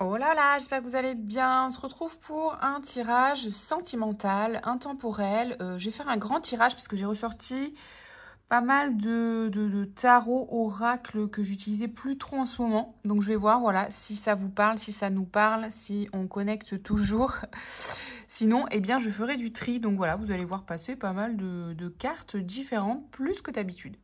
Oh là là, j'espère que vous allez bien. On se retrouve pour un tirage sentimental, intemporel. Je vais faire un grand tirage parce que j'ai ressorti pas mal de tarot oracle que j'utilisais plus trop en ce moment. Donc je vais voir, voilà, si ça vous parle, si ça nous parle, si on connecte toujours. Sinon, eh bien, je ferai du tri. Donc voilà, vous allez voir passer pas mal de cartes différentes, plus que d'habitude.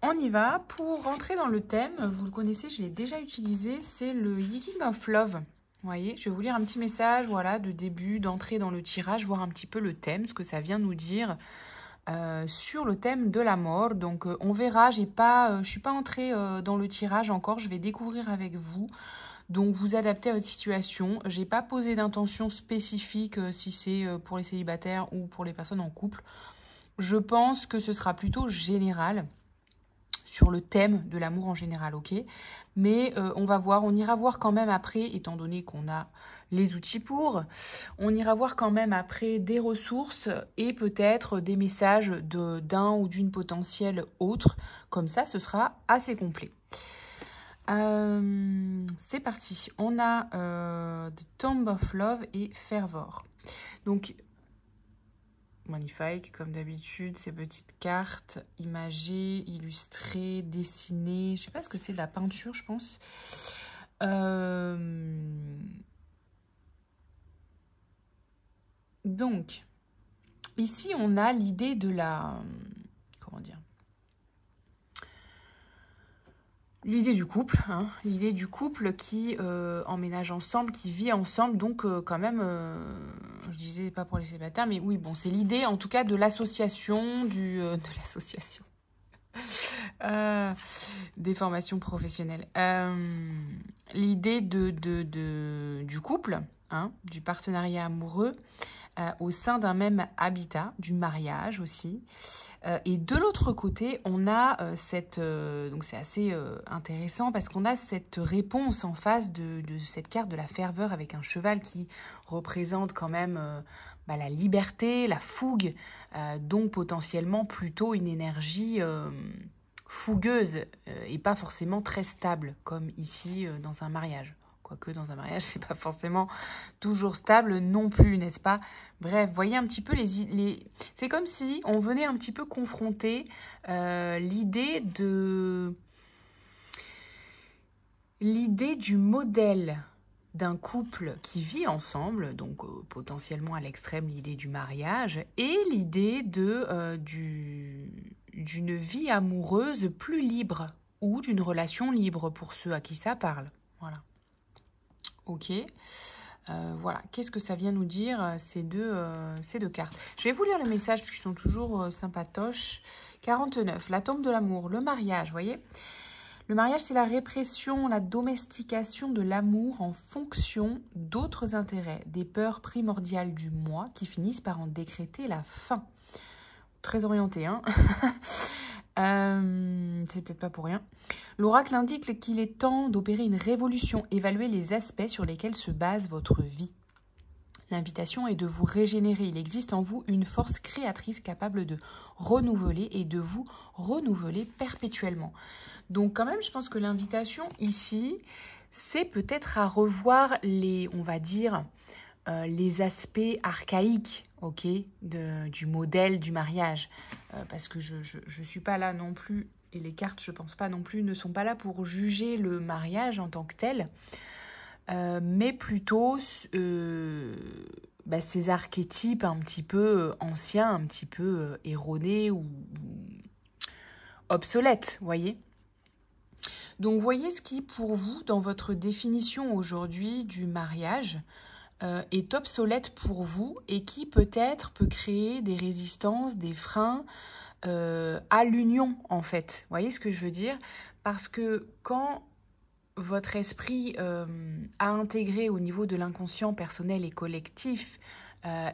On y va. Pour rentrer dans le thème, vous le connaissez, je l'ai déjà utilisé, c'est le Yeking of Love. Vous voyez, je vais vous lire un petit message, voilà, de début, d'entrée dans le tirage, voir un petit peu le thème, ce que ça vient nous dire sur le thème de la mort. Donc, on verra, je ne suis pas entrée dans le tirage encore, je vais découvrir avec vous. Donc, vous adaptez à votre situation. Je n'ai pas posé d'intention spécifique si c'est pour les célibataires ou pour les personnes en couple. Je pense que ce sera plutôt général sur le thème de l'amour en général, ok? Mais on va voir, on ira voir quand même après, étant donné qu'on a les outils pour, on ira voir quand même après des ressources et peut-être des messages d'un ou d'une potentielle autre. Comme ça, ce sera assez complet. C'est parti. On a The Tomb of Love et Fervor. Donc, magnifique, comme d'habitude, ces petites cartes imagées, illustrées, dessinées. Je sais pas ce que c'est, de la peinture, je pense. Donc, ici, on a l'idée de la... Comment dire? L'idée du couple, hein, l'idée du couple qui emménage ensemble, qui vit ensemble, donc quand même, je disais pas pour les célibataires, mais oui, bon, c'est l'idée en tout cas de l'association, de l'association, des formations professionnelles. L'idée du couple, hein, du partenariat amoureux au sein d'un même habitat, du mariage aussi. Et de l'autre côté, on a donc c'est assez intéressant parce qu'on a cette réponse en face de cette carte de la ferveur avec un cheval qui représente quand même la liberté, la fougue, donc potentiellement plutôt une énergie fougueuse et pas forcément très stable comme ici dans un mariage. Quoique dans un mariage, c'est pas forcément toujours stable non plus, n'est-ce pas? Bref, voyez un petit peu c'est comme si on venait un petit peu confronter l'idée du modèle d'un couple qui vit ensemble, donc potentiellement à l'extrême l'idée du mariage, et l'idée d'une vie amoureuse plus libre, ou d'une relation libre pour ceux à qui ça parle. Voilà. Ok. Voilà, qu'est-ce que ça vient nous dire ces deux cartes? Je vais vous lire le message parce qu'ils sont toujours sympatoches. 49, la tombe de l'amour, le mariage, vous voyez? Le mariage, c'est la répression, la domestication de l'amour en fonction d'autres intérêts, des peurs primordiales du moi qui finissent par en décréter la fin. Très orienté, hein? C'est peut-être pas pour rien. L'oracle indique qu'il est temps d'opérer une révolution, évaluer les aspects sur lesquels se base votre vie. L'invitation est de vous régénérer. Il existe en vous une force créatrice capable de renouveler et de vous renouveler perpétuellement. Donc quand même, je pense que l'invitation ici, c'est peut-être à revoir on va dire, les aspects archaïques, ok, du modèle du mariage. Parce que je ne suis pas là non plus, et les cartes, je pense pas non plus, ne sont pas là pour juger le mariage en tant que tel, mais plutôt ces archétypes un petit peu anciens, un petit peu erronés ou obsolètes, vous voyez. Donc, voyez ce qui, pour vous, dans votre définition aujourd'hui du mariage, est obsolète pour vous et qui peut-être peut créer des résistances, des freins à l'union, en fait. Vous voyez ce que je veux dire? Parce que quand votre esprit a intégré au niveau de l'inconscient personnel et collectif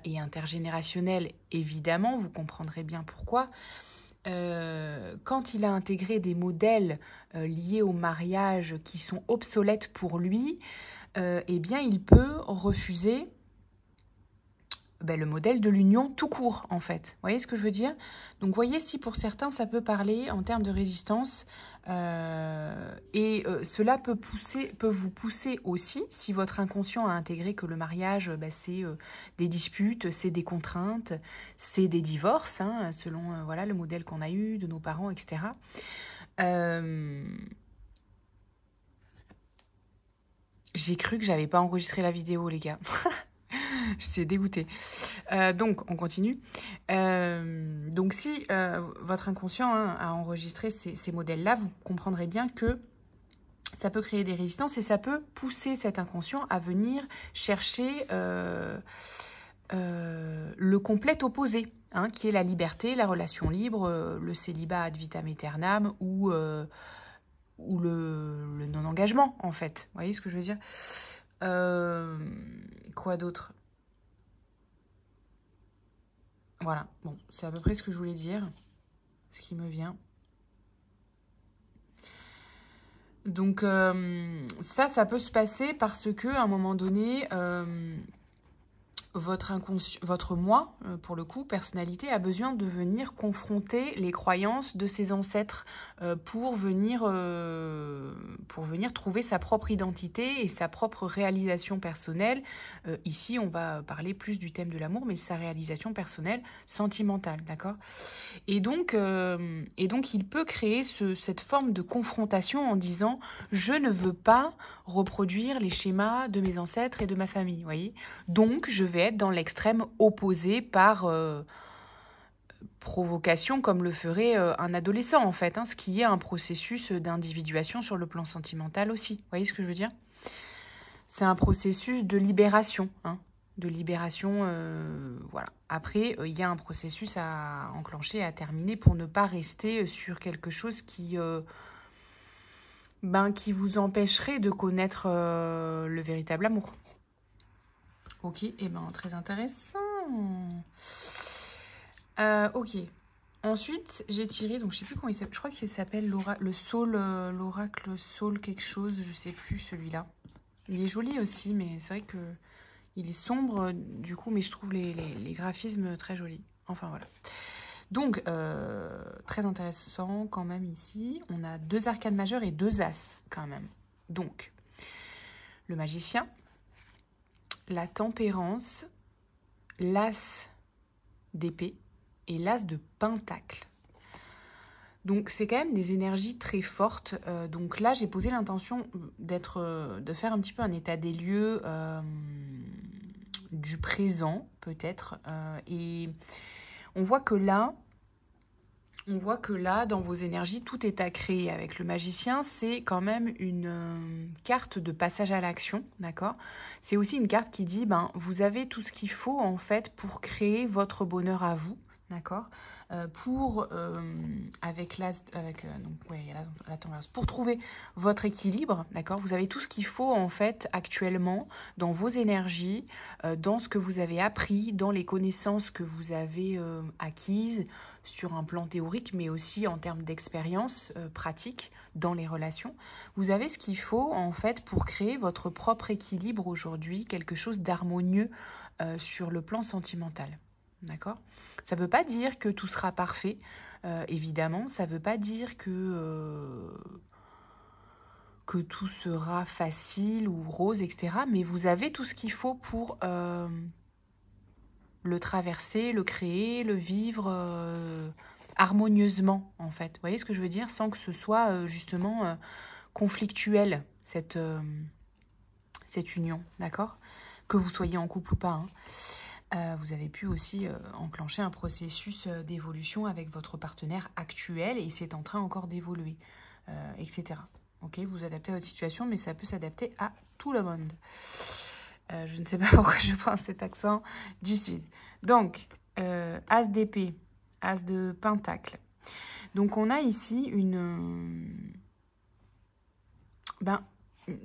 et intergénérationnel, évidemment, vous comprendrez bien pourquoi, quand il a intégré des modèles liés au mariage qui sont obsolètes pour lui, eh bien, il peut refuser ben, le modèle de l'union tout court, en fait. Vous voyez ce que je veux dire? Donc, voyez si pour certains, ça peut parler en termes de résistance. Cela peut vous pousser aussi, si votre inconscient a intégré que le mariage, ben, c'est des disputes, c'est des contraintes, c'est des divorces, hein, selon voilà, le modèle qu'on a eu de nos parents, etc. J'ai cru que j'avais pas enregistré la vidéo, les gars. Je suis dégoûtée. Donc, on continue. Donc, si votre inconscient a enregistré ces modèles-là, vous comprendrez bien que ça peut créer des résistances et ça peut pousser cet inconscient à venir chercher le complet opposé, hein, qui est la liberté, la relation libre, le célibat ad vitam aeternam ou le non-engagement, en fait. Vous voyez ce que je veux dire? Quoi d'autre? Voilà, bon, c'est à peu près ce que je voulais dire, ce qui me vient. Donc, ça peut se passer parce que à un moment donné, votre moi, pour le coup, personnalité, a besoin de venir confronter les croyances de ses ancêtres pour venir trouver sa propre identité et sa propre réalisation personnelle. Ici, on va parler plus du thème de l'amour, mais sa réalisation personnelle sentimentale, d'accord? Et donc, il peut créer cette forme de confrontation en disant « Je ne veux pas reproduire les schémas de mes ancêtres et de ma famille. » Voyez, donc, je vais être dans l'extrême opposé par provocation, comme le ferait un adolescent, en fait, hein, ce qui est un processus d'individuation sur le plan sentimental aussi. Vous voyez ce que je veux dire? C'est un processus de libération, hein, de libération, voilà. Après, il y a un processus à enclencher, à terminer pour ne pas rester sur quelque chose qui vous empêcherait de connaître le véritable amour. Ok, et ben très intéressant. Ok. Ensuite, j'ai tiré, donc je sais plus comment il s'appelle, je crois qu'il s'appelle l'oracle Saul quelque chose, je sais plus celui-là. Il est joli aussi, mais c'est vrai que il est sombre du coup, mais je trouve les graphismes très jolis. Enfin voilà. Donc, très intéressant quand même ici. On a 2 arcanes majeures et 2 as quand même. Donc, le magicien, la tempérance, l'as d'épée et l'as de pentacle. Donc, c'est quand même des énergies très fortes. Donc là, j'ai posé l'intention de faire un petit peu un état des lieux du présent, peut-être. Et on voit que là, dans vos énergies, tout est à créer. Avec le magicien, c'est quand même une carte de passage à l'action, d'accord? C'est aussi une carte qui dit, vous avez tout ce qu'il faut, en fait, pour créer votre bonheur à vous, d'accord? Pour trouver votre équilibre, d'accord? Vous avez tout ce qu'il faut, en fait, actuellement, dans vos énergies, dans ce que vous avez appris, dans les connaissances que vous avez acquises, sur un plan théorique, mais aussi en termes d'expérience pratique dans les relations. Vous avez ce qu'il faut, en fait, pour créer votre propre équilibre aujourd'hui, quelque chose d'harmonieux sur le plan sentimental. D'accord? Ça ne veut pas dire que tout sera parfait, évidemment. Ça ne veut pas dire que tout sera facile ou rose, etc. Mais vous avez tout ce qu'il faut pour le traverser, le créer, le vivre harmonieusement, en fait. Vous voyez ce que je veux dire? Sans que ce soit justement conflictuel, cette union, d'accord? Que vous soyez en couple ou pas, hein. Vous avez pu aussi enclencher un processus d'évolution avec votre partenaire actuel et c'est en train encore d'évoluer, etc. Ok, vous adaptez à votre situation, mais ça peut s'adapter à tout le monde. Je ne sais pas pourquoi je prends cet accent du sud. Donc, as d'épée, as de pentacle. Donc, on a ici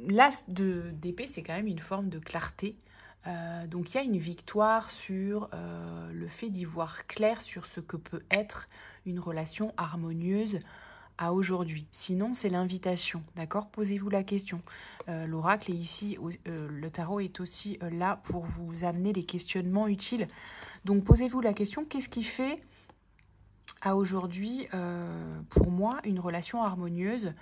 l'as d'épée, c'est quand même une forme de clarté. Donc il y a une victoire sur le fait d'y voir clair sur ce que peut être une relation harmonieuse à aujourd'hui. Sinon, c'est l'invitation, d'accord? Posez-vous la question. L'oracle est ici, le tarot est aussi là pour vous amener des questionnements utiles. Donc, posez-vous la question, qu'est-ce qui fait à aujourd'hui, pour moi, une relation harmonieuse?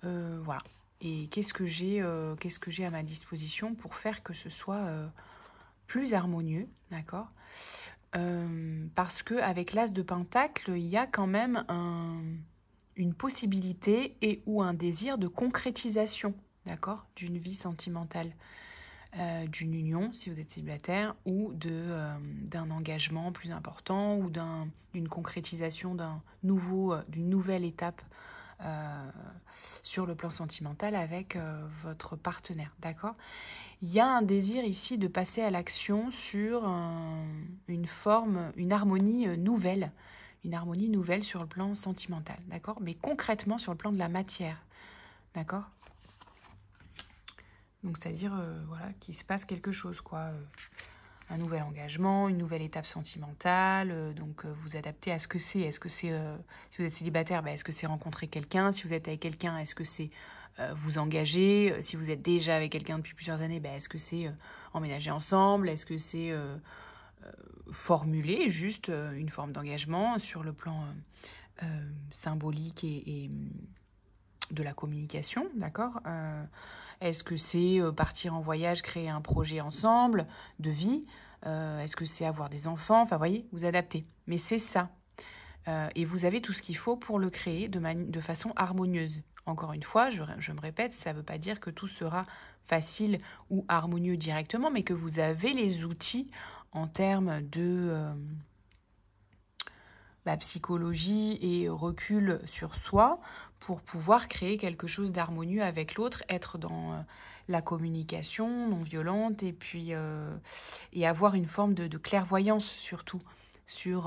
Voilà. Et qu'est-ce que j'ai à ma disposition pour faire que ce soit plus harmonieux, d'accord? Parce que avec l'As de Pentacle, il y a quand même une possibilité et ou un désir de concrétisation, d'accord, d'une vie sentimentale, d'une union si vous êtes célibataire, ou d'un engagement plus important, ou d'une concrétisation d'une nouvelle étape sur le plan sentimental avec votre partenaire, d'accord? Il y a un désir ici de passer à l'action sur une harmonie nouvelle sur le plan sentimental, d'accord? Mais concrètement sur le plan de la matière, d'accord? Donc c'est-à-dire, voilà, qu'il se passe quelque chose, quoi. Un nouvel engagement, une nouvelle étape sentimentale, donc vous adaptez à ce que c'est. Est-ce que c'est, si vous êtes célibataire, est-ce que c'est rencontrer quelqu'un? Si vous êtes avec quelqu'un, est-ce que c'est vous engager? Si vous êtes déjà avec quelqu'un depuis plusieurs années, est-ce que c'est emménager ensemble? Est-ce que c'est formuler juste une forme d'engagement sur le plan symbolique et de la communication, d'accord? Est-ce que c'est partir en voyage, créer un projet ensemble de vie? Est-ce que c'est avoir des enfants? Enfin, voyez, vous adaptez. Mais c'est ça. Et vous avez tout ce qu'il faut pour le créer de façon harmonieuse. Encore une fois, je me répète, ça ne veut pas dire que tout sera facile ou harmonieux directement, mais que vous avez les outils en termes de psychologie et recul sur soi pour pouvoir créer quelque chose d'harmonieux avec l'autre, être dans la communication non violente et puis et avoir une forme de clairvoyance surtout sur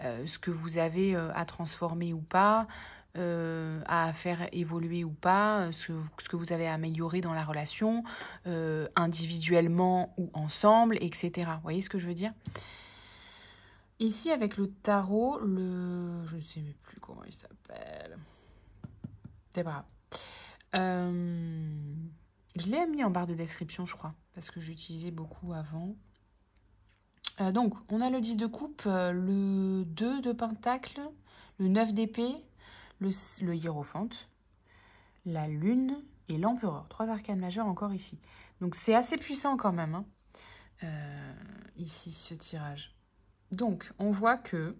ce que vous avez à transformer ou pas, à faire évoluer ou pas, ce que vous avez à améliorer dans la relation, individuellement ou ensemble, etc. Vous voyez ce que je veux dire? Ici, avec le tarot, je ne sais même plus comment il s'appelle. C'est pas grave. Je l'ai mis en barre de description, je crois, parce que j'utilisais beaucoup avant. Donc, on a le 10 de coupe, le 2 de pentacle, le 9 d'épée, le hiérophante, la lune et l'empereur. 3 arcanes majeurs encore ici. Donc, c'est assez puissant quand même, hein, ici, ce tirage. Donc, on voit que...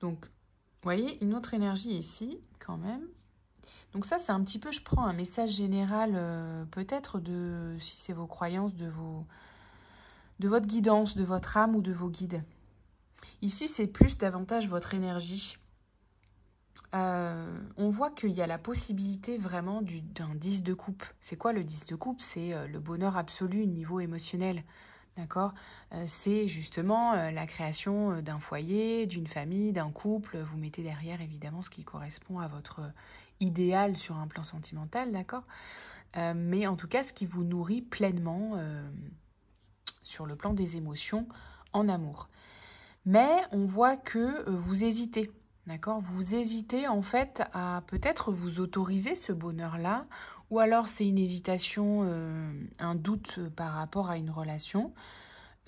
Donc, vous voyez, une autre énergie ici, quand même. Donc ça, c'est un petit peu, je prends un message général, peut-être si c'est vos croyances, de votre guidance, de votre âme ou de vos guides. Ici, c'est plus davantage votre énergie. On voit qu'il y a la possibilité vraiment d'un 10 de coupe. C'est quoi le 10 de coupe? C'est le bonheur absolu niveau émotionnel. D'accord? C'est justement la création d'un foyer, d'une famille, d'un couple. Vous mettez derrière, évidemment, ce qui correspond à votre idéal sur un plan sentimental, d'accord? Mais en tout cas, ce qui vous nourrit pleinement sur le plan des émotions en amour. Mais on voit que vous hésitez, d'accord? Vous hésitez en fait à peut-être vous autoriser ce bonheur-là, ou alors c'est une hésitation, un doute par rapport à une relation,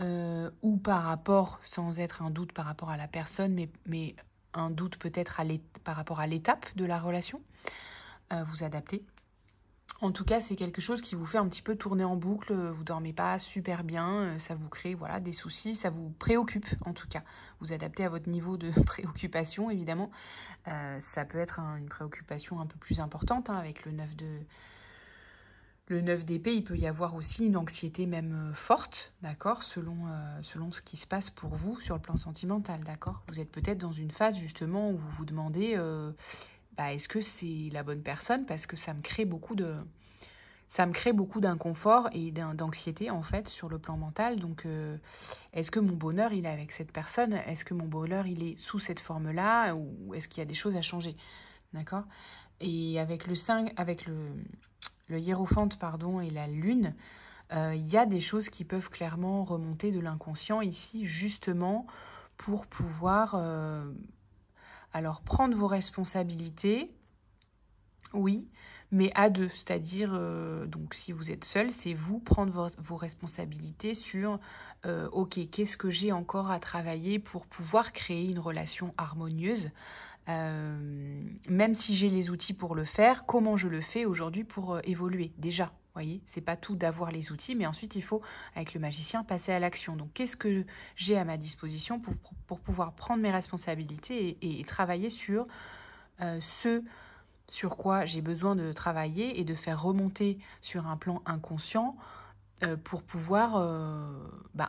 ou par rapport, sans être un doute par rapport à la personne, mais un doute peut-être par rapport à l'étape de la relation. Vous adaptez. En tout cas, c'est quelque chose qui vous fait un petit peu tourner en boucle, vous dormez pas super bien, ça vous crée voilà, des soucis, ça vous préoccupe en tout cas. Vous adaptez à votre niveau de préoccupation, évidemment. Ça peut être une préoccupation un peu plus importante, hein, avec le 9 d'épée, il peut y avoir aussi une anxiété même forte, d'accord, selon ce qui se passe pour vous sur le plan sentimental, d'accord. Vous êtes peut-être dans une phase justement où vous vous demandez... est-ce que c'est la bonne personne? Parce que ça me crée beaucoup d'inconfort et d'anxiété, en fait, sur le plan mental. Donc, est-ce que mon bonheur, il est avec cette personne? Est-ce que mon bonheur, il est sous cette forme-là? Ou est-ce qu'il y a des choses à changer? D'accord? Et avec le hiérophante, pardon, et la lune, il y a des choses qui peuvent clairement remonter de l'inconscient ici, justement, pour pouvoir... Alors, prendre vos responsabilités, oui, mais à deux, c'est-à-dire, donc si vous êtes seul, c'est vous prendre vos responsabilités sur, ok, qu'est-ce que j'ai encore à travailler pour pouvoir créer une relation harmonieuse, même si j'ai les outils pour le faire, comment je le fais aujourd'hui pour évoluer déjà. Vous voyez, c'est pas tout d'avoir les outils, mais ensuite il faut, avec le magicien, passer à l'action. Donc, qu'est-ce que j'ai à ma disposition pour pouvoir prendre mes responsabilités et travailler sur ce sur quoi j'ai besoin de travailler et de faire remonter sur un plan inconscient pour pouvoir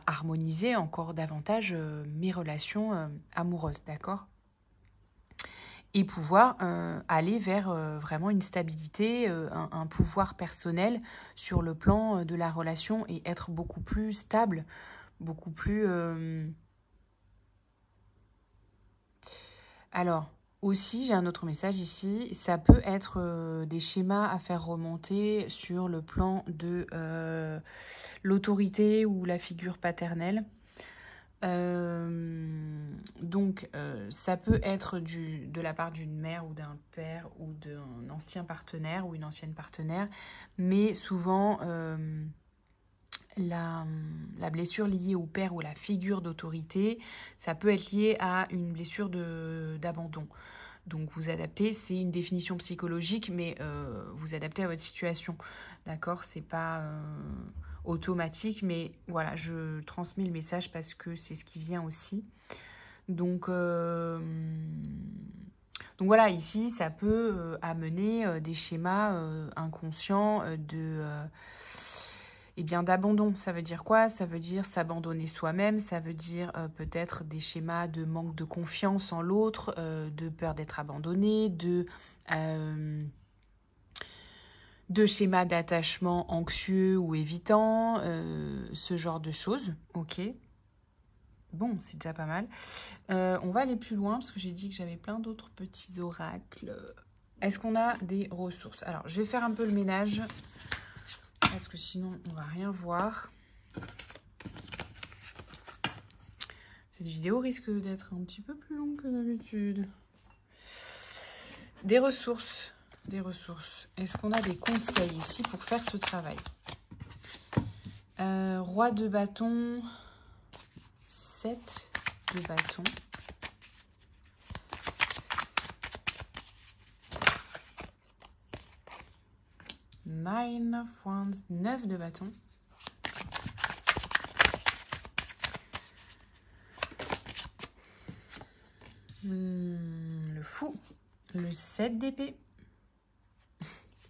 harmoniser encore davantage mes relations amoureuses, d'accord? Et pouvoir aller vers vraiment une stabilité, un pouvoir personnel sur le plan de la relation et être beaucoup plus stable, beaucoup plus... Alors, aussi, j'ai un autre message ici. Ça peut être des schémas à faire remonter sur le plan de l'autorité ou la figure paternelle. Donc, ça peut être de la part d'une mère ou d'un père ou d'un ancien partenaire ou une ancienne partenaire, mais souvent, la blessure liée au père ou la figure d'autorité, ça peut être lié à une blessure d'abandon. Donc, vous adaptez, c'est une définition psychologique, mais vous adaptez à votre situation, d'accord? C'est pas automatique, mais voilà, je transmets le message parce que c'est ce qui vient aussi. Donc voilà, ici, ça peut amener des schémas inconscients d'abandon. Ça veut dire quoi? Ça veut dire s'abandonner soi-même, ça veut dire peut-être des schémas de manque de confiance en l'autre, de peur d'être abandonné, de schémas d'attachement anxieux ou évitant, ce genre de choses, ok? Bon, c'est déjà pas mal. On va aller plus loin parce que j'ai dit que j'avais plein d'autres petits oracles. Est-ce qu'on a des ressources? Alors, je vais faire un peu le ménage parce que sinon, on va rien voir. Cette vidéo risque d'être un petit peu plus longue que d'habitude. Des ressources. Des ressources. Est-ce qu'on a des conseils ici pour faire ce travail? Roi de bâton. 7 de bâton. Nine of Wands, 9 de bâton. Le fou, le 7 d'épée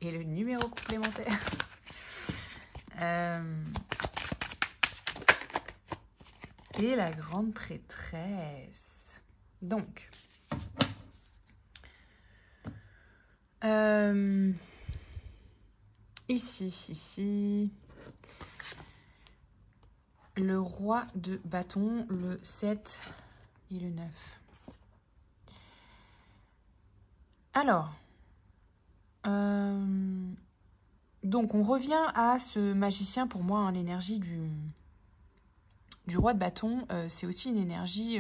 et le numéro complémentaire. Et la grande prêtresse. Donc, ici, le roi de bâton, le 7 et le 9. Alors, donc on revient à ce magicien, pour moi, hein, l'énergie du roi de bâton, c'est aussi une énergie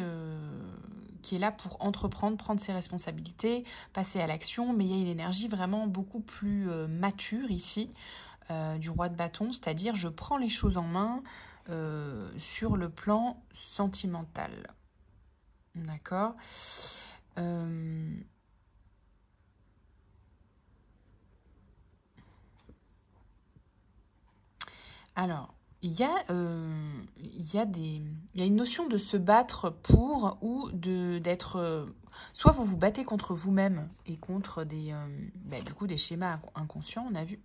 qui est là pour entreprendre, prendre ses responsabilités, passer à l'action, mais il y a une énergie vraiment beaucoup plus mature ici, du roi de bâton, c'est-à-dire je prends les choses en main sur le plan sentimental. D'accord? Alors, il y a une notion de se battre pour ou d'être... soit vous vous battez contre vous-même et contre des schémas inconscients, on a vu.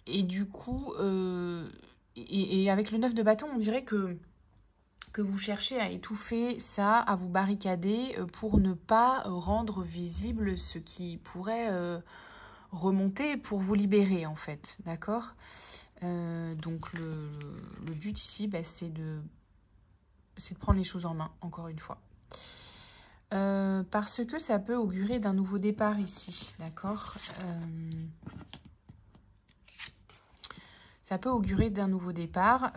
Et du coup, et avec le 9 de bâton, on dirait que vous cherchez à étouffer ça, à vous barricader pour ne pas rendre visible ce qui pourrait remonter pour vous libérer, en fait. D'accord? Donc, le but ici, c'est de prendre les choses en main, encore une fois. Parce que ça peut augurer d'un nouveau départ ici, d'accord? Ça peut augurer d'un nouveau départ.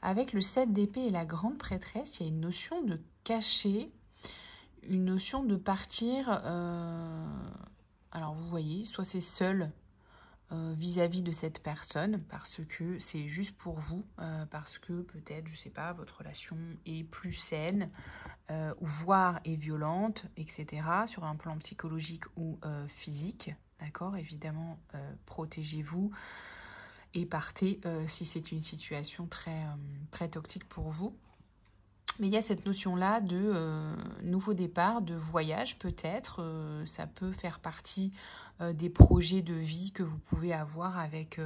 Avec le 7 d'épée et la grande prêtresse, il y a une notion de cacher, une notion de partir. Alors vous voyez, soit c'est seul vis-à-vis de cette personne, parce que c'est juste pour vous, parce que peut-être, je sais pas, votre relation est plus saine, voire est violente, etc., sur un plan psychologique ou physique, d'accord? Évidemment, protégez-vous et partez si c'est une situation très, très toxique pour vous. Mais il y a cette notion-là de nouveau départ, de voyage peut-être. Ça peut faire partie des projets de vie que vous pouvez avoir avec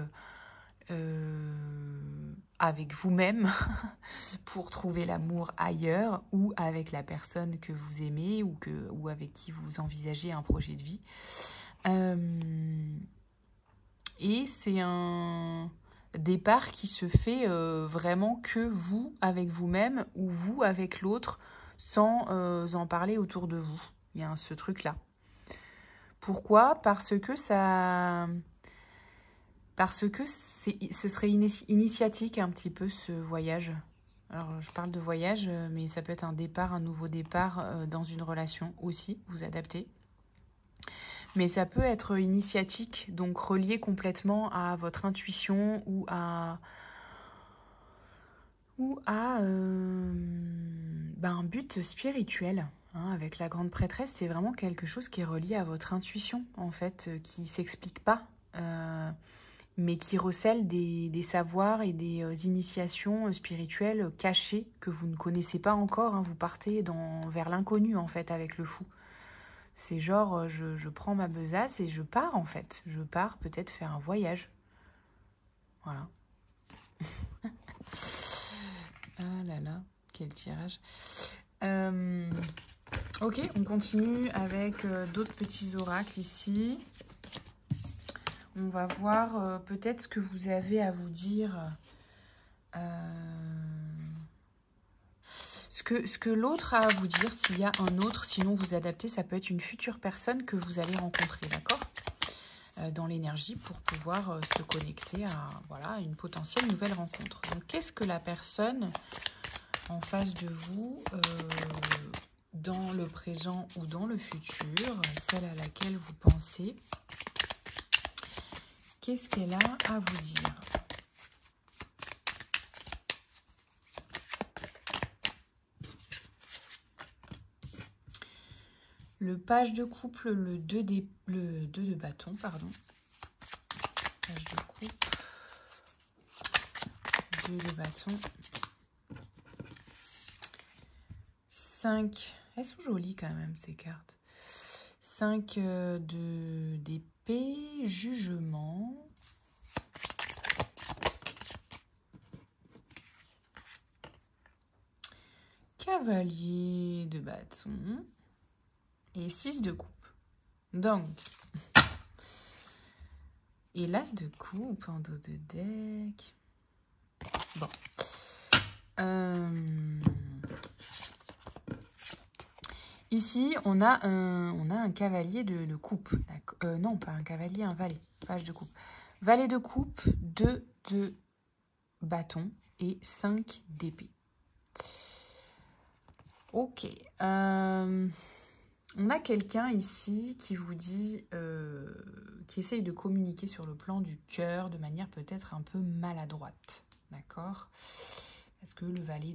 vous-même pour trouver l'amour ailleurs ou avec la personne que vous aimez ou avec qui vous envisagez un projet de vie. Et c'est un départ qui se fait vraiment que vous avec vous-même ou vous avec l'autre sans en parler autour de vous. Il y a ce truc-là. Pourquoi? Parce que ce serait initiatique un petit peu ce voyage. Alors je parle de voyage, mais ça peut être un départ, un nouveau départ dans une relation aussi, vous adaptez. Mais ça peut être initiatique, donc relié complètement à votre intuition ou à un but spirituel. Hein, avec la grande prêtresse, c'est vraiment quelque chose qui est relié à votre intuition, en fait, qui ne s'explique pas, mais qui recèle des savoirs et des initiations spirituelles cachées que vous ne connaissez pas encore. Hein, vous partez vers l'inconnu, en fait, avec le fou. C'est genre, je prends ma besace et je pars, en fait. Je pars peut-être faire un voyage. Voilà. Ah là là, quel tirage. Ok, on continue avec d'autres petits oracles ici. On va voir peut-être ce que vous avez à vous dire. Ce que l'autre a à vous dire, s'il y a un autre, sinon vous adaptez, ça peut être une future personne que vous allez rencontrer, d'accord? Dans l'énergie pour pouvoir se connecter à voilà, une potentielle nouvelle rencontre. Donc, qu'est-ce que la personne en face de vous, dans le présent ou dans le futur, celle à laquelle vous pensez, qu'est-ce qu'elle a à vous dire? Le page de couple, le 2 de bâton, pardon. Page de couple, 2 de bâton. 5, elles sont jolies quand même ces cartes. 5 d'épée, jugement. Cavalier de bâton. Et 6 de coupe. Donc, et l'as de coupe en dos de deck. Bon. Ici, on a un cavalier de coupe. Non, pas un cavalier, un valet. Page de coupe. Valet de coupe, 2 de bâton et 5 d'épée. Ok. On a quelqu'un ici qui vous dit, qui essaye de communiquer sur le plan du cœur de manière peut-être un peu maladroite. D'accord? Parce que le valet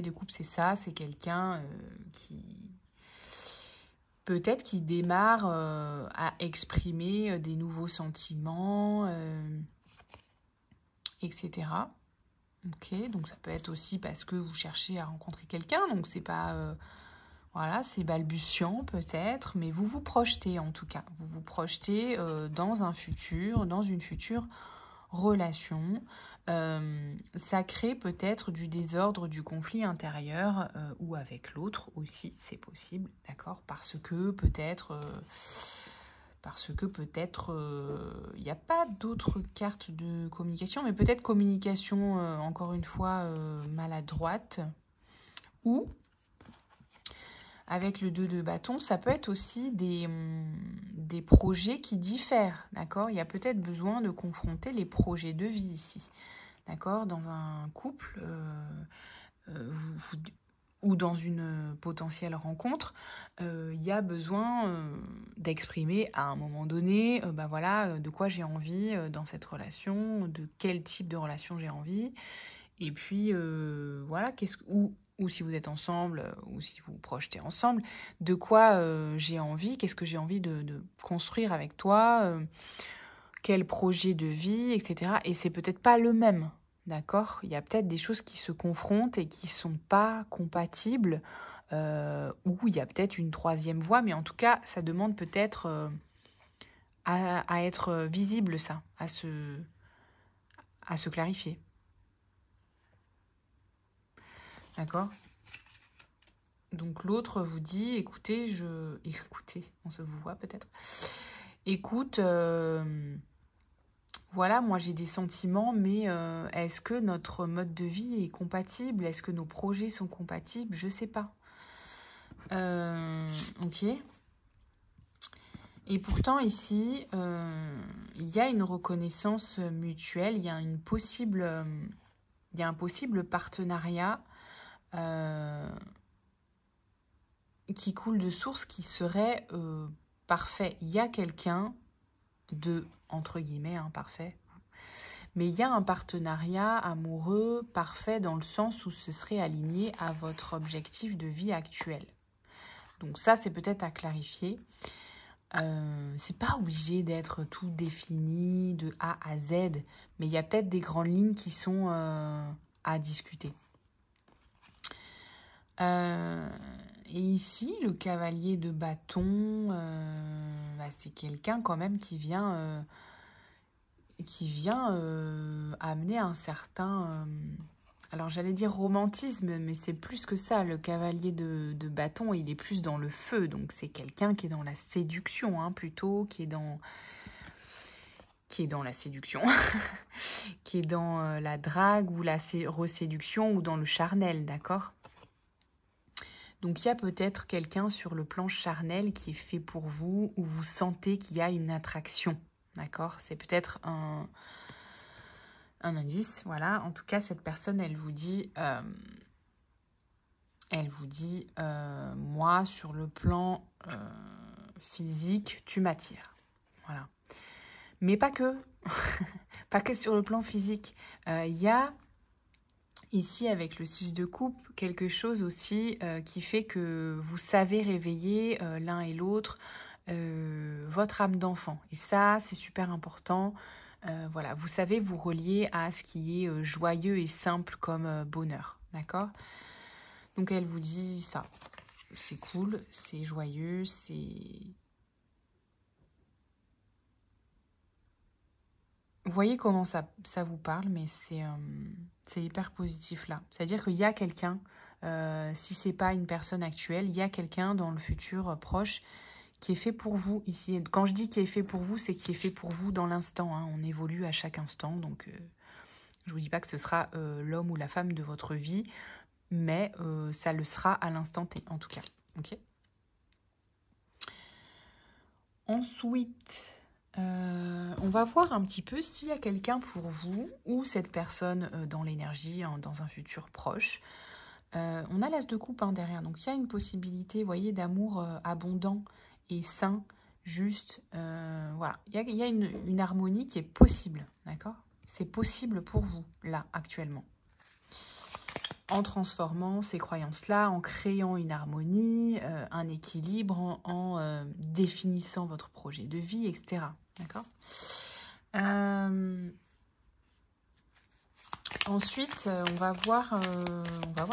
de coupe, c'est ça, c'est quelqu'un qui peut-être qui démarre à exprimer des nouveaux sentiments, etc. Ok, donc ça peut être aussi parce que vous cherchez à rencontrer quelqu'un, donc c'est pas... voilà, c'est balbutiant peut-être, mais vous vous projetez en tout cas. Vous vous projetez dans un futur, dans une future relation. Ça crée peut-être du désordre, du conflit intérieur ou avec l'autre aussi, c'est possible, d'accord? Parce que peut-être il n'y a pas d'autres cartes de communication, mais peut-être communication, encore une fois, maladroite. Ou, avec le 2 de bâton, ça peut être aussi des projets qui diffèrent, d'accord? Il y a peut-être besoin de confronter les projets de vie ici, d'accord? Dans un couple, ou dans une potentielle rencontre, il y a besoin d'exprimer à un moment donné, bah voilà, de quoi j'ai envie dans cette relation, de quel type de relation j'ai envie. Et puis, voilà, ou si vous êtes ensemble, ou si vous vous projetez ensemble, de quoi j'ai envie, qu'est-ce que j'ai envie de construire avec toi, quel projet de vie, etc. Et c'est peut-être pas le même, d'accord? Il y a peut-être des choses qui se confrontent et qui sont pas compatibles, ou il y a peut-être une troisième voie, mais en tout cas, ça demande peut-être à être visible, ça, à se clarifier, d'accord? Donc l'autre vous dit, écoutez, écoutez, on se vous voit peut-être. Écoute, voilà, moi j'ai des sentiments, mais est-ce que notre mode de vie est compatible? Est-ce que nos projets sont compatibles? Je sais pas. Ok. Et pourtant ici, il y a une reconnaissance mutuelle, il y a un possible partenariat qui coule de source, qui serait parfait. Il y a quelqu'un de, entre guillemets, parfait. Mais il y a un partenariat amoureux parfait dans le sens où ce serait aligné à votre objectif de vie actuel. Donc ça, c'est peut-être à clarifier. C'est pas obligé d'être tout défini de A à Z, mais il y a peut-être des grandes lignes qui sont à discuter. Et ici, le cavalier de bâton, bah, c'est quelqu'un quand même qui vient amener un certain, alors j'allais dire romantisme, mais c'est plus que ça. Le cavalier de bâton, il est plus dans le feu, donc c'est quelqu'un qui est dans la séduction, plutôt, qui est dans la séduction, qui est dans la drague ou la reséduction ou dans le charnel, d'accord? Donc il y a peut-être quelqu'un sur le plan charnel qui est fait pour vous, où vous sentez qu'il y a une attraction, d'accord? C'est peut-être un indice, voilà. En tout cas, cette personne, elle vous dit, moi, sur le plan physique, tu m'attires, voilà. Mais pas que, pas que sur le plan physique. Il y a ici, avec le 6 de coupe, quelque chose aussi qui fait que vous savez réveiller l'un et l'autre votre âme d'enfant. Et ça, c'est super important. Voilà, vous savez vous relier à ce qui est joyeux et simple comme bonheur. D'accord? Donc, elle vous dit ça. C'est cool, c'est joyeux, c'est... Vous voyez comment ça vous parle, mais c'est hyper positif là. C'est-à-dire qu'il y a quelqu'un, si c'est pas une personne actuelle, il y a quelqu'un dans le futur proche qui est fait pour vous ici. Quand je dis qui est fait pour vous, c'est qui est fait pour vous dans l'instant. On évolue à chaque instant, donc je vous dis pas que ce sera l'homme ou la femme de votre vie, mais ça le sera à l'instant T, en tout cas. Ok. Ensuite... on va voir un petit peu s'il y a quelqu'un pour vous ou cette personne dans l'énergie, dans un futur proche. On a l'as de coupe derrière, donc il y a une possibilité, vous voyez, d'amour abondant et sain, juste. Voilà, il y a une harmonie qui est possible, d'accord? C'est possible pour vous, là, actuellement. En transformant ces croyances-là, en créant une harmonie, un équilibre, en définissant votre projet de vie, etc. D'accord? Ensuite, on va voir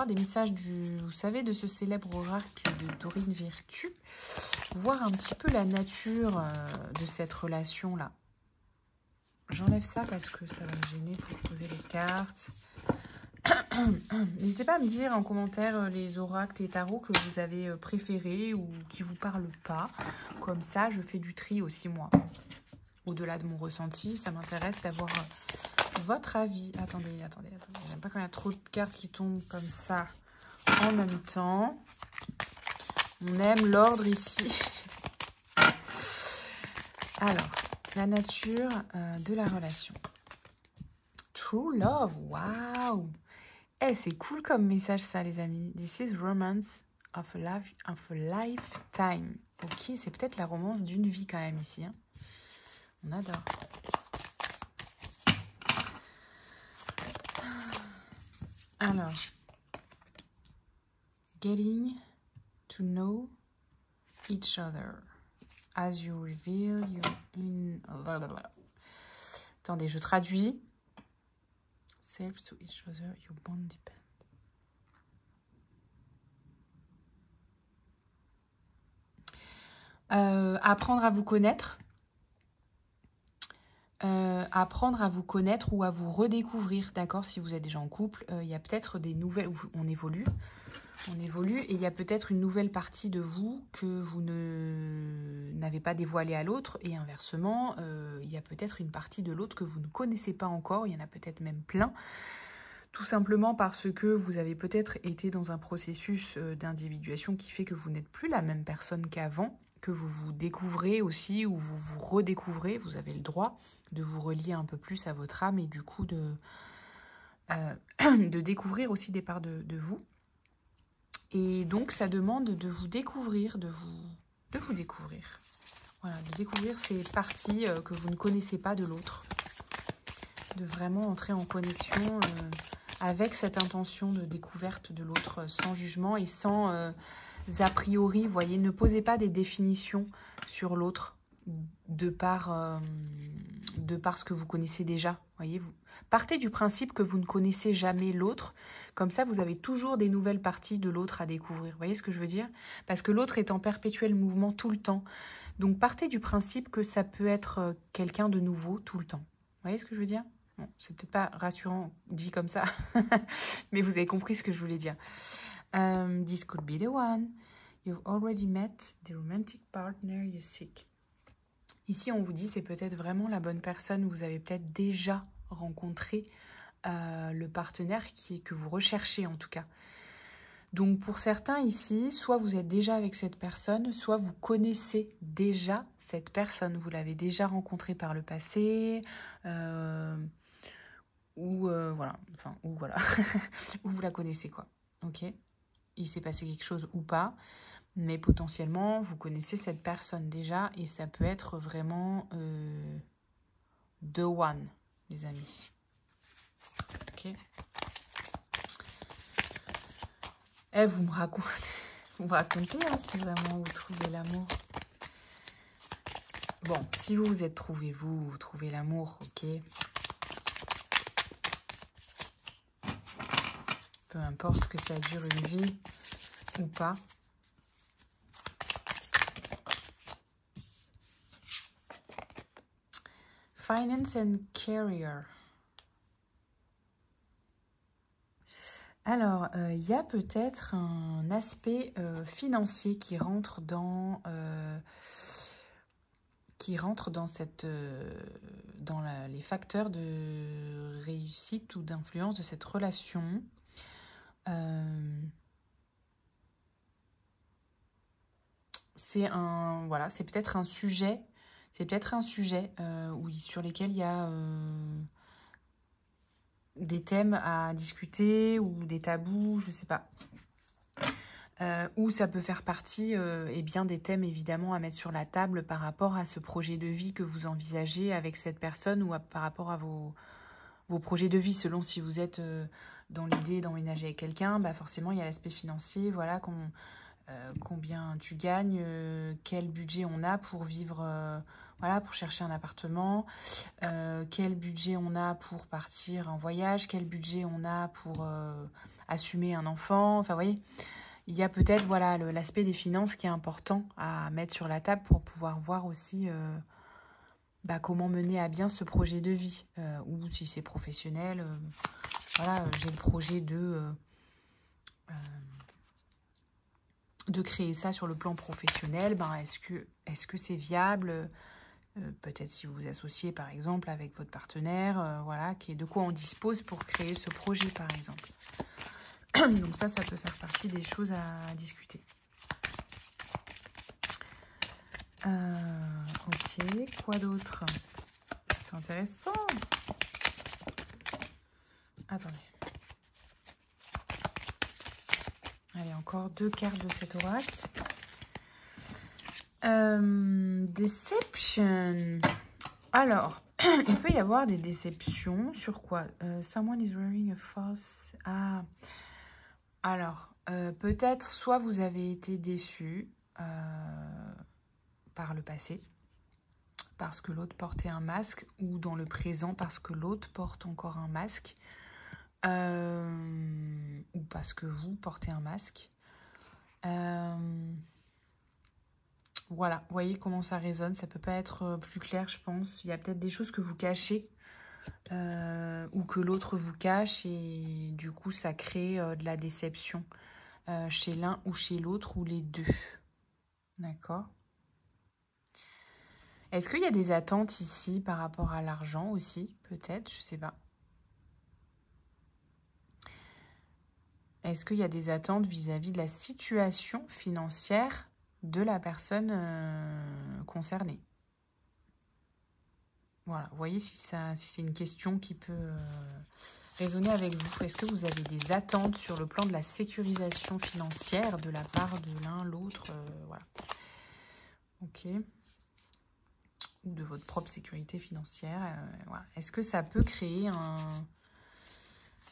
des messages vous savez, de ce célèbre oracle de Dorine Virtue. Voir un petit peu la nature de cette relation-là. J'enlève ça parce que ça va me gêner pour poser les cartes. N'hésitez pas à me dire en commentaire les oracles, les tarots que vous avez préférés ou qui ne vous parlent pas. Comme ça, je fais du tri aussi, moi. Au-delà de mon ressenti, ça m'intéresse d'avoir votre avis. Attendez. J'aime pas quand il y a trop de cartes qui tombent comme ça en même temps. On aime l'ordre ici. Alors, la nature de la relation. true love. Waouh! Eh, c'est cool comme message ça, les amis. This is romance of a lifetime. Ok, c'est peut-être la romance d'une vie quand même ici. Hein. On adore. Alors, getting to know each other as you reveal your... Attendez, je traduis. Selves to each other, your bond depend. Apprendre à vous connaître. Apprendre à vous connaître ou à vous redécouvrir, d'accord? Si vous êtes déjà en couple, il y a peut-être des nouvelles... On évolue et il y a peut-être une nouvelle partie de vous que vous n'avez pas dévoilée à l'autre. Et inversement, il y a peut-être une partie de l'autre que vous ne connaissez pas encore. Il y en a peut-être même plein. Tout simplement parce que vous avez peut-être été dans un processus d'individuation qui fait que vous n'êtes plus la même personne qu'avant, que vous vous découvrez aussi ou vous vous redécouvrez. Vous avez le droit de vous relier un peu plus à votre âme et du coup de découvrir aussi des parts de vous. Et donc, ça demande de vous découvrir, de vous découvrir. Voilà, de découvrir ces parties que vous ne connaissez pas de l'autre. De vraiment entrer en connexion avec cette intention de découverte de l'autre, sans jugement et sans a priori. Vous voyez, ne posez pas des définitions sur l'autre de par ce que vous connaissez déjà. Voyez, vous partez du principe que vous ne connaissez jamais l'autre. Comme ça, vous avez toujours des nouvelles parties de l'autre à découvrir. Vous voyez ce que je veux dire? Parce que l'autre est en perpétuel mouvement tout le temps. Donc, partez du principe que ça peut être quelqu'un de nouveau tout le temps. Vous voyez ce que je veux dire? Bon, c'est peut-être pas rassurant dit comme ça, mais vous avez compris ce que je voulais dire. This could be the one. You've already met the romantic partner you seek. Ici, on vous dit c'est peut-être vraiment la bonne personne. Vous avez peut-être déjà rencontré le partenaire que vous recherchez en tout cas. Donc pour certains ici, soit vous êtes déjà avec cette personne, soit vous connaissez déjà cette personne. Vous l'avez déjà rencontrée par le passé, voilà, enfin, ou voilà, ou vous la connaissez quoi. Ok, il s'est passé quelque chose ou pas. Mais potentiellement, vous connaissez cette personne déjà et ça peut être vraiment the one, les amis. Ok. Eh, vous me racontez hein, si vraiment vous trouvez l'amour. Bon, si vous vous êtes trouvé, vous trouvez l'amour, ok. Peu importe que ça dure une vie ou pas. Finance and career. Alors, il y a peut-être un aspect financier qui rentre dans les facteurs de réussite ou d'influence de cette relation. C'est peut-être un sujet. C'est peut-être un sujet sur lesquels il y a des thèmes à discuter ou des tabous, je ne sais pas. Ou ça peut faire partie des thèmes évidemment à mettre sur la table par rapport à ce projet de vie que vous envisagez avec cette personne ou par rapport à vos projets de vie. Selon si vous êtes dans l'idée d'emménager avec quelqu'un, bah forcément il y a l'aspect financier, voilà, combien tu gagnes, quel budget on a pour vivre, voilà, pour chercher un appartement, quel budget on a pour partir en voyage, quel budget on a pour assumer un enfant, enfin vous voyez, il y a peut-être voilà l'aspect des finances qui est important à mettre sur la table pour pouvoir voir aussi comment mener à bien ce projet de vie, ou si c'est professionnel, voilà, j'ai le projet de créer ça sur le plan professionnel, est-ce que c'est viable, peut-être si vous vous associez par exemple avec votre partenaire, voilà, de quoi on dispose pour créer ce projet par exemple. Donc ça peut faire partie des choses à discuter. Ok, quoi d'autre? C'est intéressant. Attendez. Allez, encore 2 cartes de cet oracle. Deception. Alors, il peut y avoir des déceptions sur quoi? Someone is wearing a false... Ah, alors, peut-être soit vous avez été déçu par le passé, parce que l'autre portait un masque, ou dans le présent, parce que l'autre porte encore un masque, ou parce que vous portez un masque. Voilà, vous voyez comment ça résonne, ça peut pas être plus clair, je pense. Il y a peut-être des choses que vous cachez ou que l'autre vous cache et du coup, ça crée de la déception chez l'un ou chez l'autre ou les deux. D'accord? Est-ce qu'il y a des attentes ici par rapport à l'argent aussi? Peut-être, je sais pas. Est-ce qu'il y a des attentes vis-à-vis de la situation financière de la personne concernée? Voilà, vous voyez si c'est une question qui peut résonner avec vous. Est-ce que vous avez des attentes sur le plan de la sécurisation financière de la part de l'un, l'autre? Voilà. Ok. Ou de votre propre sécurité financière. Voilà. Est-ce que ça peut créer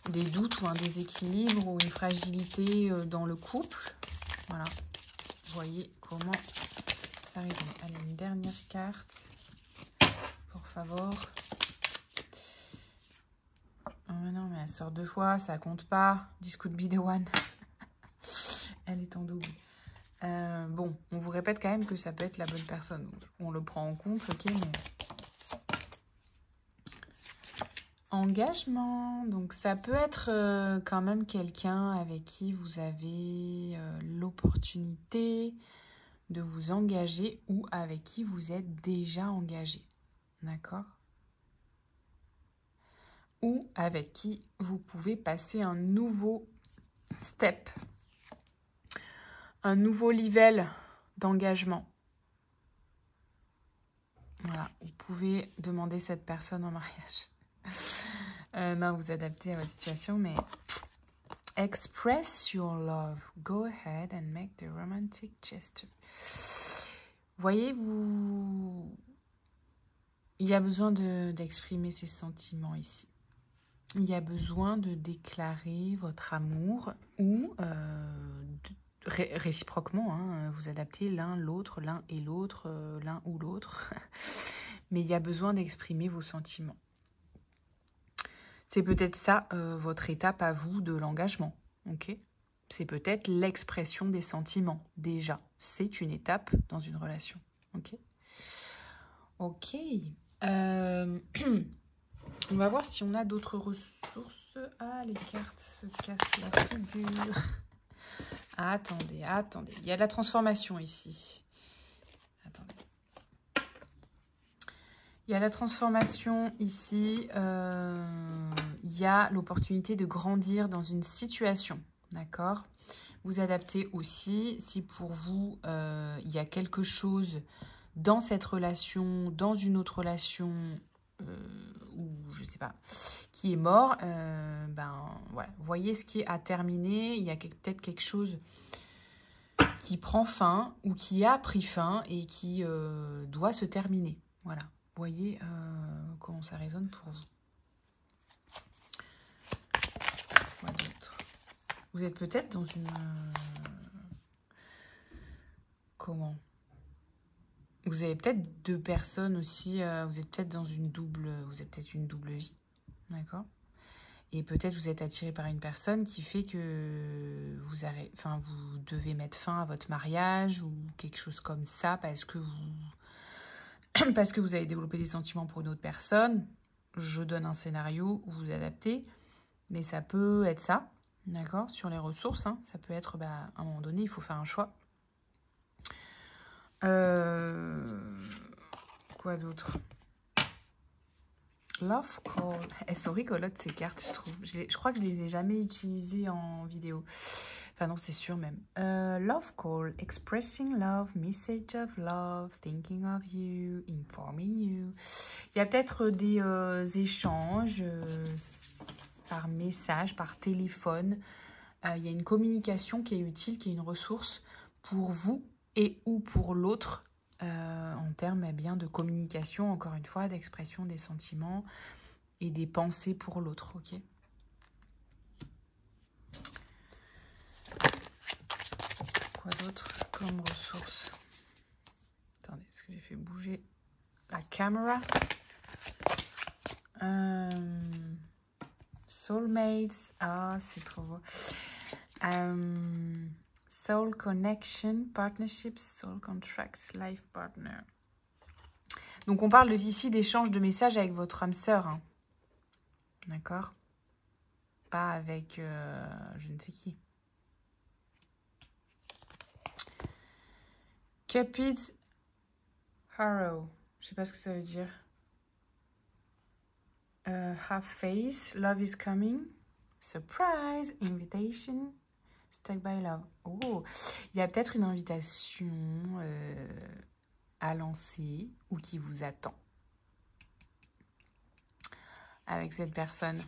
des doutes ou un déséquilibre ou une fragilité dans le couple? Voilà. Vous voyez comment ça résonne. Allez, une dernière carte. Por favor. Oh non, mais elle sort 2 fois, ça compte pas. This could be the one. Elle est en double. Bon, on vous répète quand même que ça peut être la bonne personne. On le prend en compte, ok, mais... Engagement. Donc, ça peut être quand même quelqu'un avec qui vous avez l'opportunité de vous engager ou avec qui vous êtes déjà engagé. D'accord? Ou avec qui vous pouvez passer un nouveau step, un nouveau level d'engagement. Voilà, vous pouvez demander cette personne en mariage. Non, vous adaptez à votre situation, mais express your love. Go ahead and make the romantic gesture. Voyez, il y a besoin d'exprimer ses sentiments ici. Il y a besoin de déclarer votre amour ou réciproquement, hein, vous adaptez l'un, l'autre, l'un et l'autre, l'un ou l'autre. Mais il y a besoin d'exprimer vos sentiments. C'est peut-être ça, votre étape à vous de l'engagement. Ok? C'est peut-être l'expression des sentiments, déjà. C'est une étape dans une relation. Ok? Ok. On va voir si on a d'autres ressources. Ah, les cartes se cassent la figure. Attendez, attendez. Il y a de la transformation ici. Attendez. Il y a la transformation ici. Il y a l'opportunité de grandir dans une situation. D'accord? Vous adaptez aussi si pour vous, il y a quelque chose dans cette relation, dans une autre relation, ou je sais pas, qui est mort, ben voilà, voyez ce qui est à terminer. Il y a peut-être quelque chose qui prend fin ou qui a pris fin et qui doit se terminer. Voilà, voyez comment ça résonne pour vous. Quoi d'autre? Vous êtes peut-être dans une... comment? Vous avez peut-être 2 personnes aussi, vous êtes peut-être dans une double... Vous avez peut-être une double vie, d'accord? Et peut-être vous êtes attiré par une personne qui fait que vous devez mettre fin à votre mariage ou quelque chose comme ça parce que vous avez développé des sentiments pour une autre personne. Je donne un scénario, vous adaptez, mais ça peut être ça, d'accord? Sur les ressources, hein, ça peut être, à un moment donné, il faut faire un choix. Quoi d'autre? Love Call. Elles sont rigolotes ces cartes, je trouve. Je crois que je les ai jamais utilisées en vidéo. Enfin non, c'est sûr même. Love Call. Expressing love, message of love, thinking of you, informing you. Il y a peut-être des échanges par message, par téléphone. Il y a une communication qui est utile, qui est une ressource pour vous et ou pour l'autre en termes bien de communication, encore une fois, d'expression des sentiments et des pensées pour l'autre, ok? Quoi d'autre comme ressource? Attendez, est-ce que j'ai fait bouger la caméra? Soulmates, ah, c'est trop beau. Soul connection, partnerships, soul contracts, life partner. Donc, on parle ici d'échange de messages avec votre âme sœur. Hein. D'accord? Pas avec je ne sais qui. Cupid's Arrow. Je sais pas ce que ça veut dire. Half face, love is coming. Surprise, invitation. Stuck by love. Oh, il y a peut-être une invitation à lancer ou qui vous attend avec cette personne.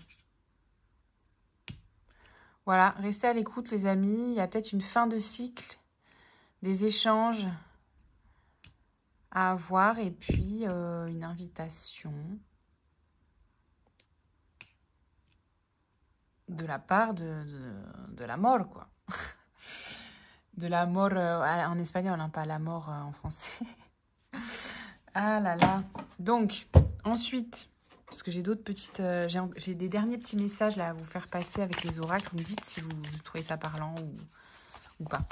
Voilà, restez à l'écoute les amis. Il y a peut-être une fin de cycle, des échanges à avoir et puis une invitation de la part de la mort, quoi. De la mort en espagnol, hein, pas la mort en français. Ah là là. Donc, ensuite, parce que j'ai d'autres petites... j'ai des derniers petits messages là à vous faire passer avec les oracles. Vous me dites si vous trouvez ça parlant ou pas.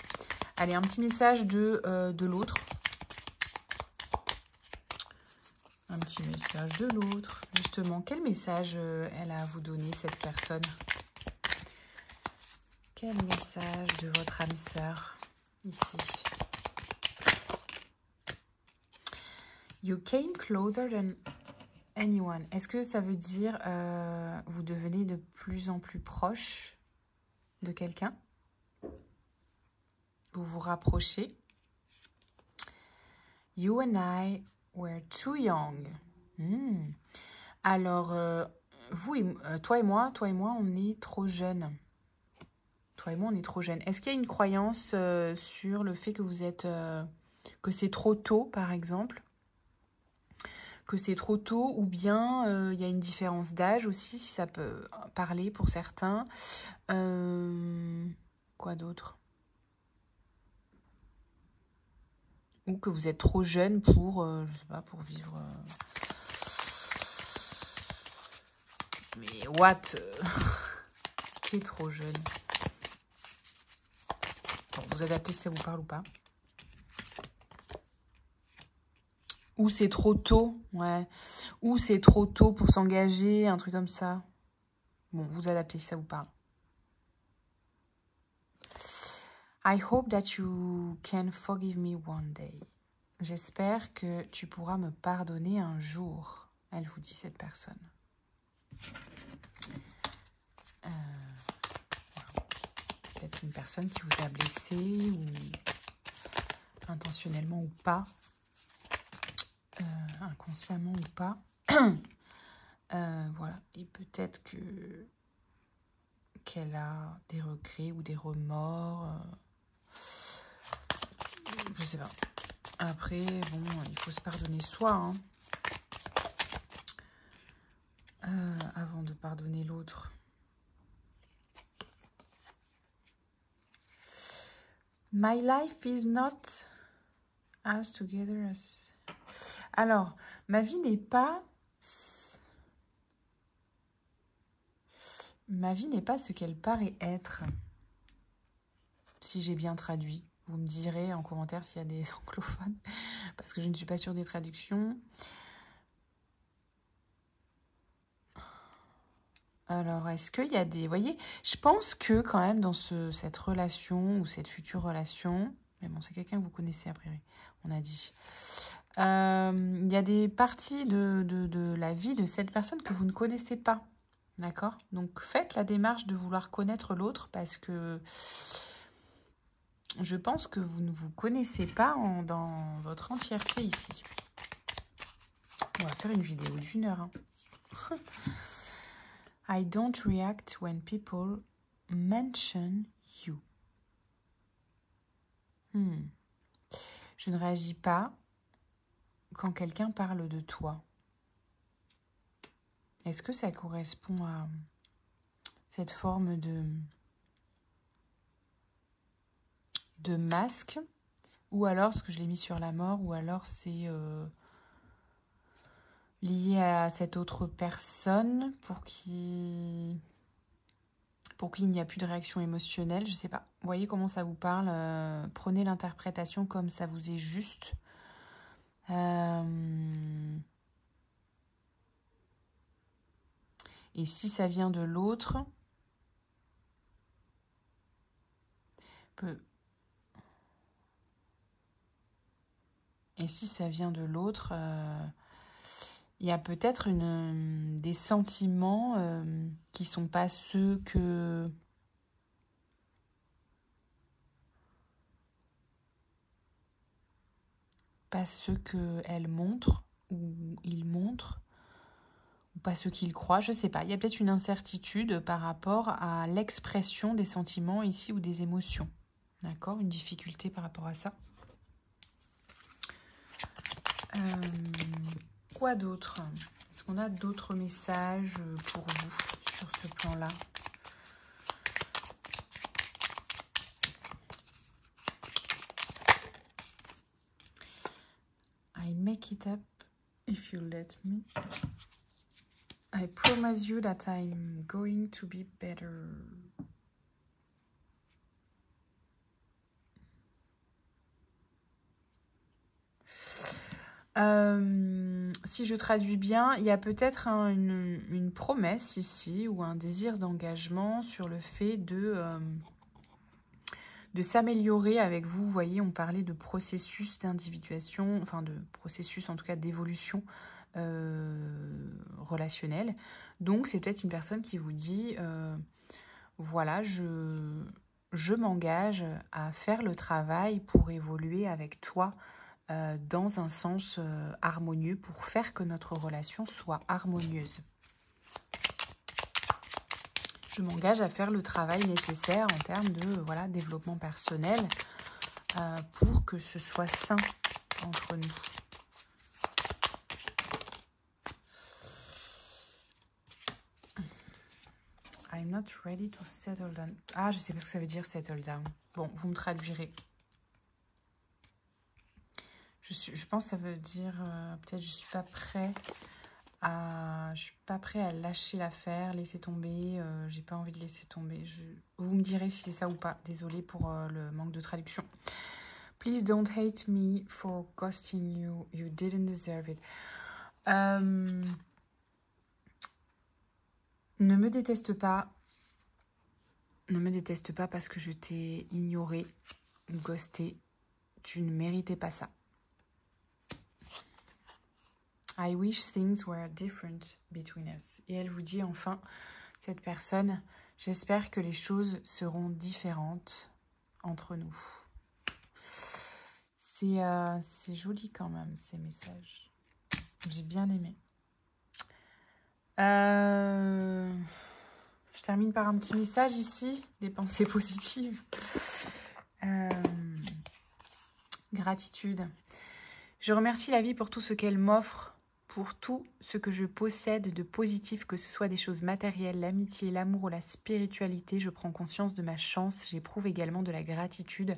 Allez, un petit message de l'autre. Un petit message de l'autre. Justement, quel message elle a à vous donner, cette personne? Quel message de votre âme sœur, ici? You came closer than anyone. Est-ce que ça veut dire vous devenez de plus en plus proche de quelqu'un? Vous vous rapprochez? You and I were too young. Alors, toi et moi, on est trop jeunes. Toi et moi, on est trop jeunes. Est-ce qu'il y a une croyance sur le fait que vous êtes... que c'est trop tôt, par exemple? Que c'est trop tôt, ou bien il y a une différence d'âge aussi, si ça peut parler pour certains. Quoi d'autre? Ou que vous êtes trop jeune pour, je sais pas, pour vivre... Mais what? Qui est trop jeune? Bon, vous adaptez si ça vous parle ou pas. Ou c'est trop tôt, ouais. Ou c'est trop tôt pour s'engager, un truc comme ça. Bon, vous adaptez si ça vous parle. I hope that you can forgive me one day. J'espère que tu pourras me pardonner un jour. Elle vous dit, cette personne. Peut-être c'est une personne qui vous a blessé, ou intentionnellement ou pas. Inconsciemment ou pas. Voilà. Et peut-être qu'elle a des regrets ou des remords. Je sais pas. Après, bon, il faut se pardonner soi. Hein, avant de pardonner l'autre. My life is not as together as... Alors, ma vie n'est pas... Ma vie n'est pas ce qu'elle paraît être. Si j'ai bien traduit. Vous me direz en commentaire s'il y a des anglophones. Parce que je ne suis pas sûre des traductions. Alors, est-ce qu'il y a des... Vous voyez, je pense que quand même dans cette relation ou cette future relation... Mais bon, c'est quelqu'un que vous connaissez a priori, on a dit. Il y a des parties de la vie de cette personne que vous ne connaissez pas. D'accord? Donc, faites la démarche de vouloir connaître l'autre parce que je pense que vous ne vous connaissez pas dans votre entièreté ici. On va faire une vidéo d'1 heure. Hein. I don't react when people mention you. Je ne réagis pas quand quelqu'un parle de toi. Est-ce que ça correspond à cette forme de masque? Ou alors, parce que je l'ai mis sur la mort, ou alors c'est lié à cette autre personne pour qui il n'y a plus de réaction émotionnelle, je sais pas. Vous voyez comment ça vous parle, prenez l'interprétation comme ça vous est juste. Et si ça vient de l'autre, il y a peut-être des sentiments qui sont pas ceux que... pas ceux qu'elle montre, ou il montre, ou pas ceux qu'il croit, je sais pas. Il y a peut-être une incertitude par rapport à l'expression des sentiments ici ou des émotions. D'accord? Une difficulté par rapport à ça. Quoi d'autre? Est-ce qu'on a d'autres messages pour vous sur ce plan-là? I make it up if you let me. I promise you that I'm going to be better. Si je traduis bien, il y a peut-être une promesse ici ou un désir d'engagement sur le fait de s'améliorer avec vous. Vous voyez, on parlait de processus d'individuation, enfin de processus en tout cas d'évolution relationnelle. Donc c'est peut-être une personne qui vous dit, voilà, je m'engage à faire le travail pour évoluer avec toi dans un sens harmonieux, pour faire que notre relation soit harmonieuse. Je m'engage à faire le travail nécessaire en termes de développement personnel pour que ce soit sain entre nous. I'm not ready to settle down. Ah, je sais pas ce que ça veut dire settle down. Bon, vous me traduirez. Je pense que ça veut dire peut-être je suis pas prêt à lâcher l'affaire, laisser tomber. J'ai pas envie de laisser tomber. Vous me direz si c'est ça ou pas. Désolée pour le manque de traduction. Please don't hate me for ghosting you. You didn't deserve it. Ne me déteste pas. Ne me déteste pas parce que je t'ai ignoré ou ghosté. Tu ne méritais pas ça. I wish things were different between us. Et elle vous dit enfin, cette personne, j'espère que les choses seront différentes entre nous. C'est joli quand même, ces messages. J'ai bien aimé. Je termine par un petit message ici, des pensées positives. Gratitude. Je remercie la vie pour tout ce qu'elle m'offre, pour tout ce que je possède de positif, que ce soit des choses matérielles, l'amitié, l'amour ou la spiritualité. Je prends conscience de ma chance. J'éprouve également de la gratitude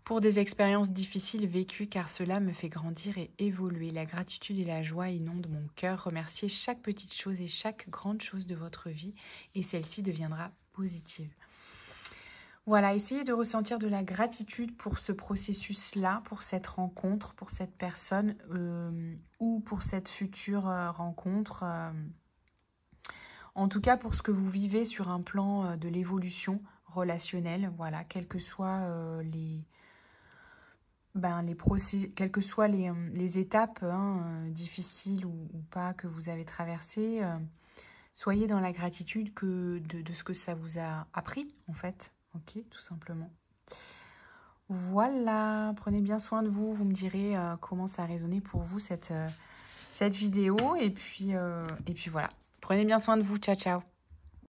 pour des expériences difficiles vécues, car cela me fait grandir et évoluer. La gratitude et la joie inondent mon cœur. Remerciez chaque petite chose et chaque grande chose de votre vie, et celle-ci deviendra positive. Voilà, essayez de ressentir de la gratitude pour ce processus-là, pour cette rencontre, pour cette personne ou pour cette future rencontre. En tout cas, pour ce que vous vivez sur un plan de l'évolution relationnelle. Voilà, quelles que soient quelles que soient les étapes difficiles ou pas que vous avez traversées, soyez dans la gratitude de ce que ça vous a appris, en fait. Ok, tout simplement. Voilà, prenez bien soin de vous. Vous me direz comment ça a résonné pour vous cette vidéo. Et puis voilà, Prenez bien soin de vous. Ciao, ciao.